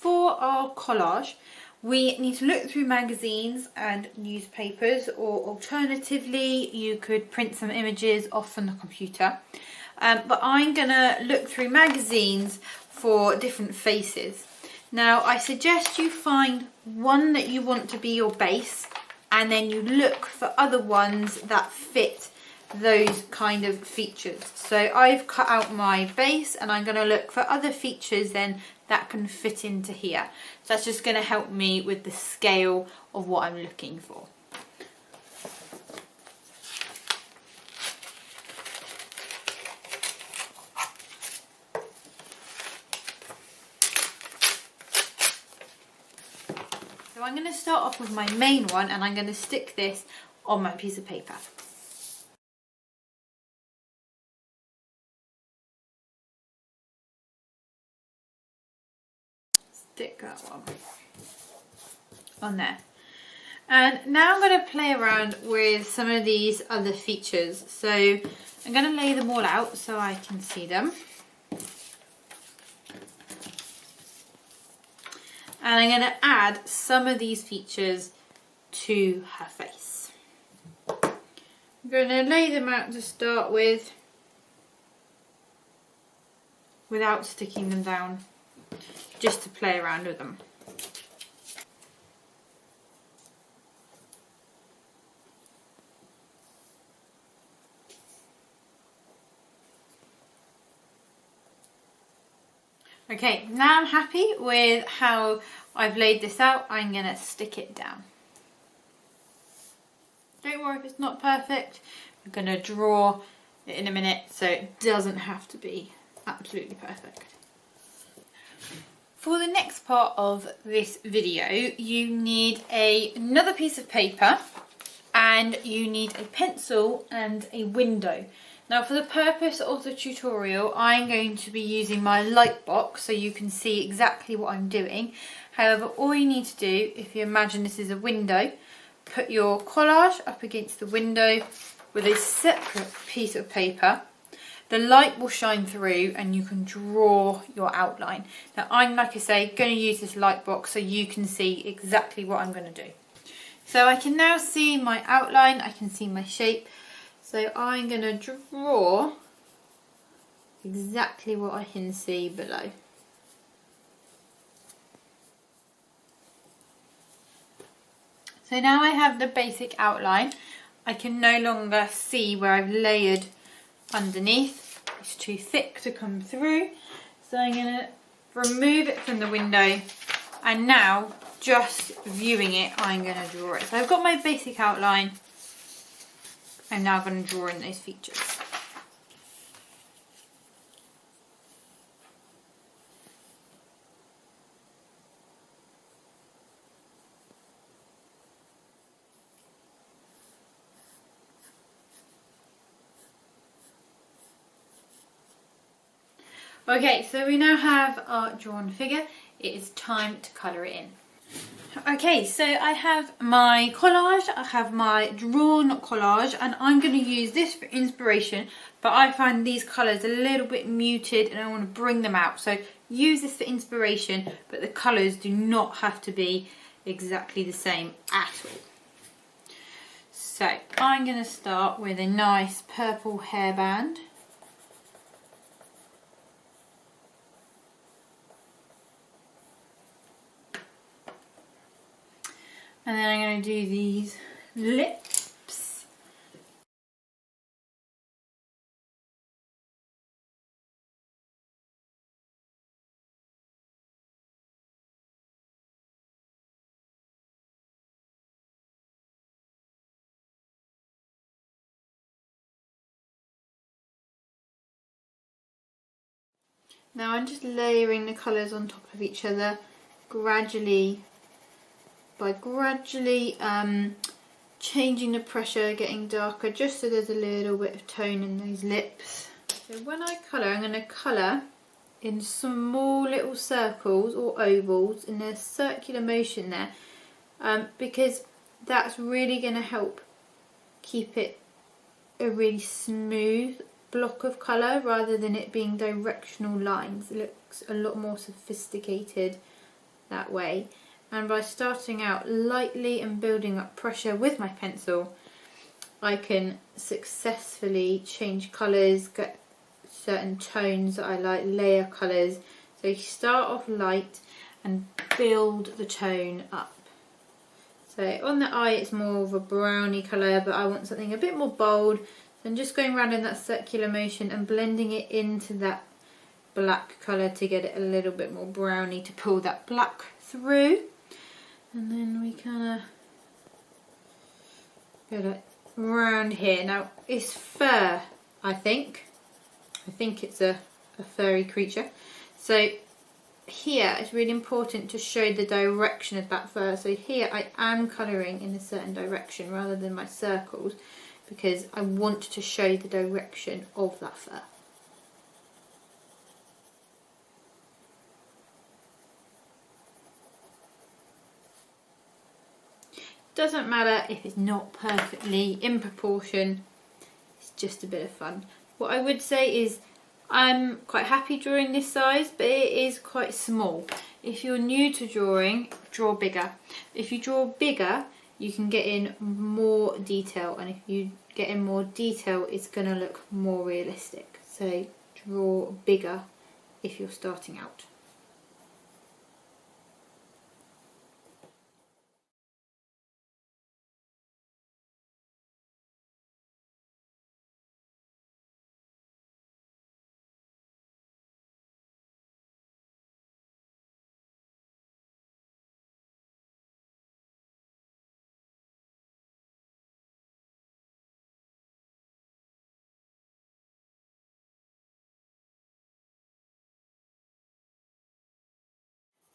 for our collage, we need to look through magazines and newspapers, or alternatively you could print some images off from the computer. But I'm going to look through magazines for different faces. Now I suggest you find one that you want to be your base, and then you look for other ones that fit those kind of features. So I've cut out my base and I'm going to look for other features then that can fit into here. So that's just going to help me with the scale of what I'm looking for. So I'm going to start off with my main one, and I'm going to stick this on my piece of paper. Stick that one on there. And now I'm going to play around with some of these other features. So I'm going to lay them all out so I can see them. And I'm going to add some of these features to her face. I'm going to lay them out to start with without sticking them down, just to play around with them. Okay, now I'm happy with how I've laid this out. I'm going to stick it down. Don't worry if it's not perfect. I'm going to draw it in a minute, so it doesn't have to be absolutely perfect. For the next part of this video, you need another piece of paper, and you need a pencil and a window. Now for the purpose of the tutorial, I'm going to be using my light box so you can see exactly what I'm doing. However, all you need to do, if you imagine this is a window, put your collage up against the window with a separate piece of paper. The light will shine through and you can draw your outline. Now I'm, like I say, going to use this light box so you can see exactly what I'm going to do. So I can now see my outline, I can see my shape. So I'm going to draw exactly what I can see below. So now I have the basic outline. I can no longer see where I've layered underneath. It's too thick to come through. So I'm going to remove it from the window, and now just viewing it, I'm going to draw it. So I've got my basic outline. I'm now going to draw in those features. Okay, so we now have our drawn figure. It is time to colour it in. Okay, so I have my collage, I have my drawn collage, and I'm going to use this for inspiration, but I find these colours a little bit muted and I want to bring them out. So use this for inspiration, but the colours do not have to be exactly the same at all. So I'm going to start with a nice purple hairband. And then I'm going to do these lips. Now I'm just layering the colours on top of each other gradually. By gradually changing the pressure, getting darker, just so there's a little bit of tone in those lips. So when I colour, I'm going to colour in small little circles or ovals in a circular motion there, because that's really going to help keep it a really smooth block of colour rather than it being directional lines. It looks a lot more sophisticated that way. And by starting out lightly and building up pressure with my pencil, I can successfully change colours, get certain tones that I like, layer colours. So you start off light and build the tone up. So on the eye it's more of a browny colour, but I want something a bit more bold. So I'm just going around in that circular motion and blending it into that black colour to get it a little bit more browny, to pull that black through. And then we kind of get it round here. Now it's fur, I think it's a furry creature. So here it's really important to show the direction of that fur. So here I am colouring in a certain direction rather than my circles, because I want to show the direction of that fur. Doesn't matter if it's not perfectly in proportion, it's just a bit of fun. What I would say is I'm quite happy drawing this size, but it is quite small. If you're new to drawing, draw bigger. If you draw bigger, you can get in more detail, and if you get in more detail, it's going to look more realistic. So draw bigger if you're starting out.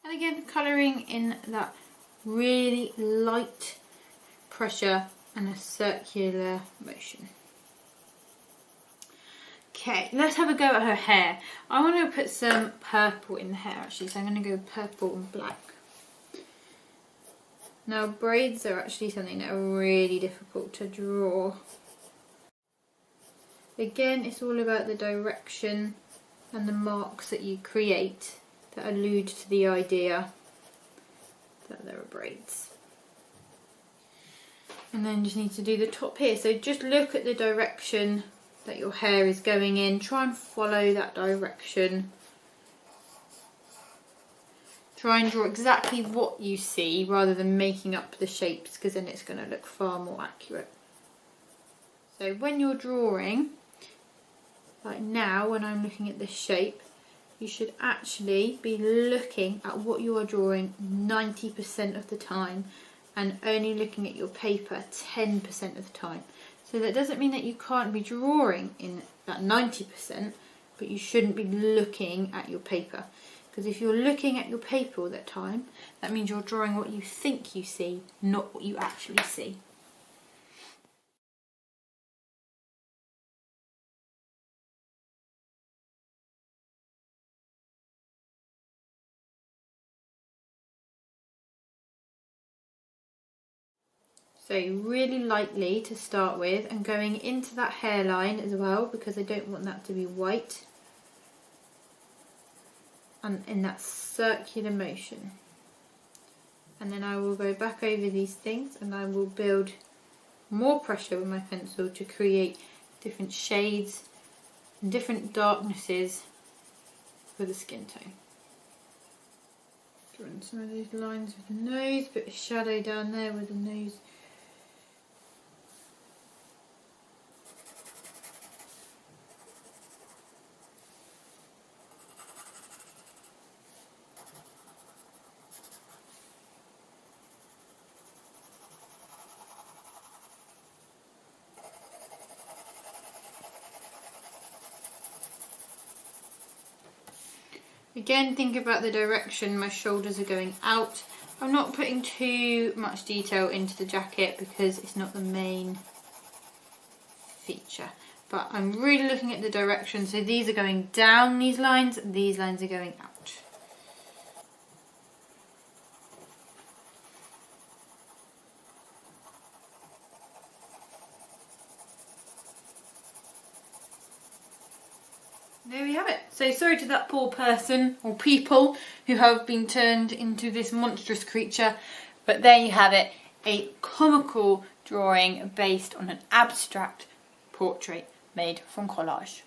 And again, colouring in that really light pressure and a circular motion. Okay, let's have a go at her hair. I want to put some purple in the hair actually, so I'm going to go purple and black. Now braids are actually something that are really difficult to draw. Again, it's all about the direction and the marks that you create that allude to the idea that there are braids. And then just need to do the top here. So just look at the direction that your hair is going in. Try and follow that direction. Try and draw exactly what you see rather than making up the shapes, because then it's going to look far more accurate. So when you're drawing, like now when I'm looking at this shape, you should actually be looking at what you are drawing 90% of the time and only looking at your paper 10% of the time. So that doesn't mean that you can't be drawing in that 90%, but you shouldn't be looking at your paper. Because if you're looking at your paper all that time, that means you're drawing what you think you see, not what you actually see. So really lightly to start with, and going into that hairline as well, because I don't want that to be white. And in that circular motion. And then I will go back over these things and I will build more pressure with my pencil to create different shades and different darknesses for the skin tone. Drawing some of these lines with the nose, bit of shadow down there with the nose. Again, think about the direction my shoulders are going out. I'm not putting too much detail into the jacket because it's not the main feature. But I'm really looking at the direction. So these are going down, these lines are going out. There we have it. So sorry to that poor person or people who have been turned into this monstrous creature, but there you have it, a comical drawing based on an abstract portrait made from collage.